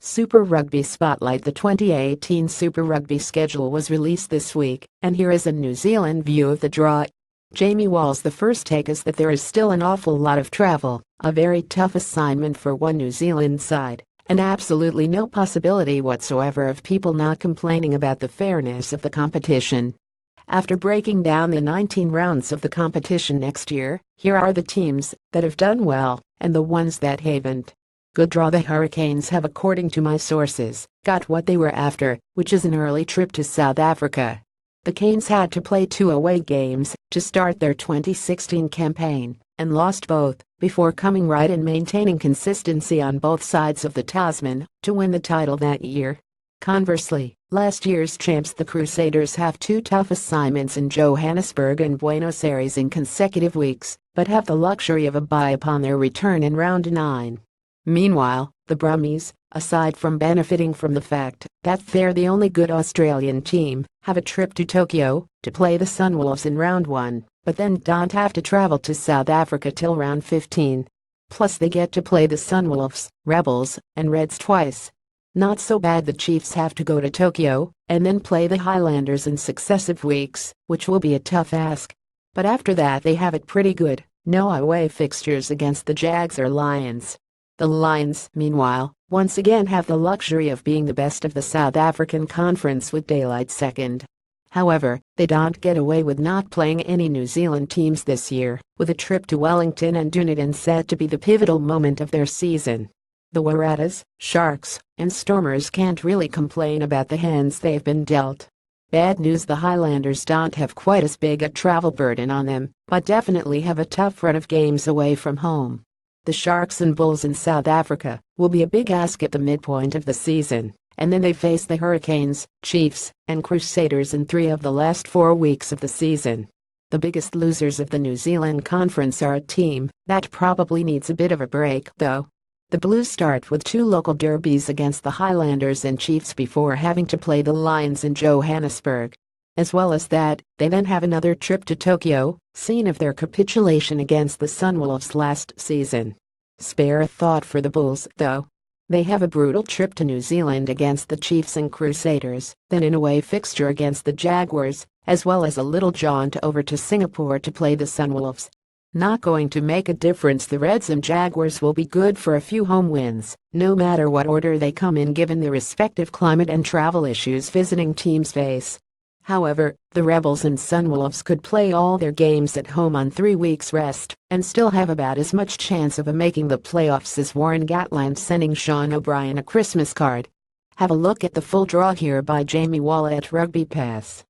Super Rugby Spotlight. The 2018 Super Rugby schedule was released this week, and here is a New Zealand view of the draw. Jamie Wall's the first take is that there is still an awful lot of travel, a very tough assignment for one New Zealand side, and absolutely no possibility whatsoever of people not complaining about the fairness of the competition. After breaking down the 19 rounds of the competition next year, here are the teams that have done well and the ones that haven't. Good draw. The Hurricanes have, according to my sources, got what they were after, which is an early trip to South Africa. The Canes had to play 2 away games to start their 2016 campaign, and lost both, before coming right and maintaining consistency on both sides of the Tasman to win the title that year. Conversely, last year's champs the Crusaders have 2 tough assignments in Johannesburg and Buenos Aires in consecutive weeks, but have the luxury of a bye upon their return in round 9. Meanwhile, the Brummies, aside from benefiting from the fact that they're the only good Australian team, have a trip to Tokyo to play the Sunwolves in round 1, but then don't have to travel to South Africa till round 15. Plus they get to play the Sunwolves, Rebels, and Reds twice. Not so bad. The Chiefs have to go to Tokyo and then play the Highlanders in successive weeks, which will be a tough ask. But after that they have it pretty good. No away fixtures against the Jags or Lions. The Lions, meanwhile, once again have the luxury of being the best of the South African Conference with daylight second. However, they don't get away with not playing any New Zealand teams this year, with a trip to Wellington and Dunedin set to be the pivotal moment of their season. The Waratahs, Sharks, and Stormers can't really complain about the hands they've been dealt. Bad news: the Highlanders don't have quite as big a travel burden on them, but definitely have a tough run of games away from home. The Sharks and Bulls in South Africa will be a big ask at the midpoint of the season, and then they face the Hurricanes, Chiefs, and Crusaders in 3 of the last 4 weeks of the season. The biggest losers of the New Zealand Conference are a team that probably needs a bit of a break, though. The Blues start with 2 local derbies against the Highlanders and Chiefs before having to play the Lions in Johannesburg. As well as that, they then have another trip to Tokyo, scene of their capitulation against the Sunwolves last season. Spare a thought for the Bulls, though. They have a brutal trip to New Zealand against the Chiefs and Crusaders, then an away fixture against the Jaguars, as well as a little jaunt over to Singapore to play the Sunwolves. Not going to make a difference. The Reds and Jaguars will be good for a few home wins, no matter what order they come in given the respective climate and travel issues visiting teams face. However, the Rebels and Sunwolves could play all their games at home on 3 weeks rest and still have about as much chance of making the playoffs as Warren Gatland sending Sean O'Brien a Christmas card. Have a look at the full draw here by Jamie Wall at Rugby Pass.